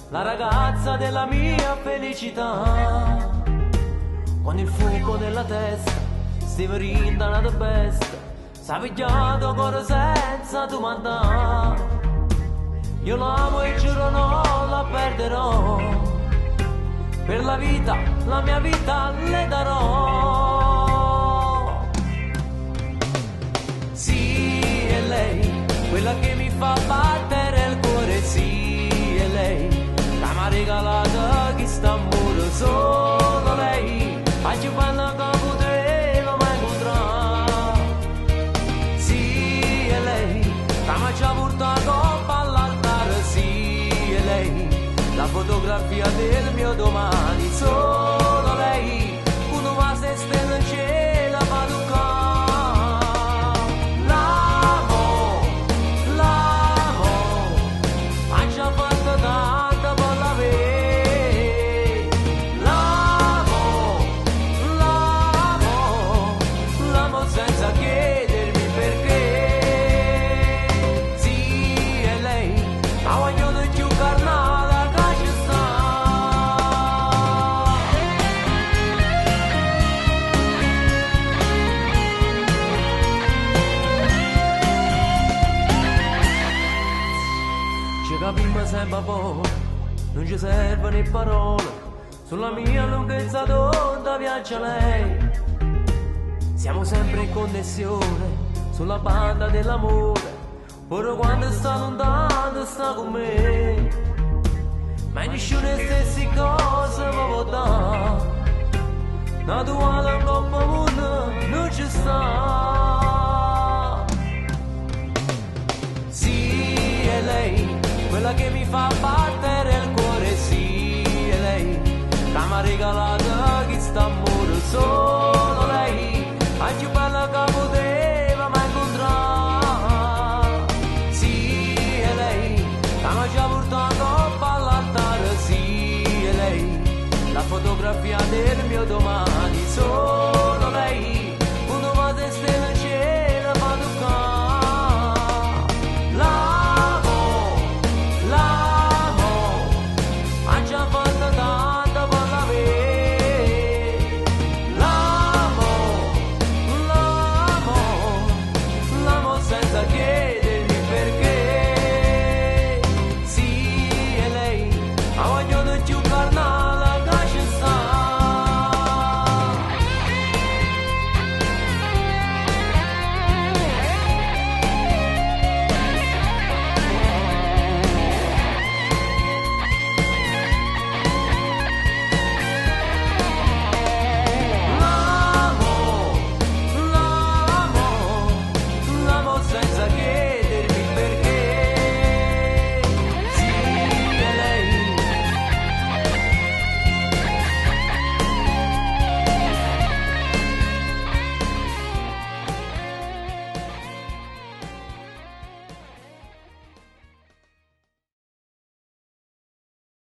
la ragazza della mia felicità. Con il fuoco nella testa, stiamo rindando best, s'ha pigliato cuore senza domanda. Io l'amo e giuro non la perderò, per la vita, la mia vita le darò. Sì, è lei, quella che mi fa battere il cuore, sì, è lei, la mi ha regalato chi sta amore, solo lei, oggi bella che poteva mai incontrare. Sì, è lei, la mi ha già portato all'altare, sì, è lei, la fotografia del mio domani, solo lei, uno va se stella in cielo fa toccare. L'amo, ha già fatto tanto per la me. L'amo senza chiedermi perché. Sì, è lei, ma voglio di più carnale che ci sta. Ci capimmo sempre poco, non ci servono né parole, sulla mia lunghezza d'onda viaggia lei. Siamo sempre in connessione, sulla banda dell'amore, pure quando sta lontano sta con me. Ma nessuno è stessi cose può dare, naturale in coppa mondo non ci sta. Sì, è lei, quella che mi fa battere il cuore, sì, è lei, la mi ha regalato chi sta amore, solo lei, la più bella che poteva mai incontrare. Sì, è lei, la mi ha già portato all'altare, sì, è lei, la fotografia del mio domani, solo lei, uno va se stella in cielo fa toccare. L'amo, ha già fatto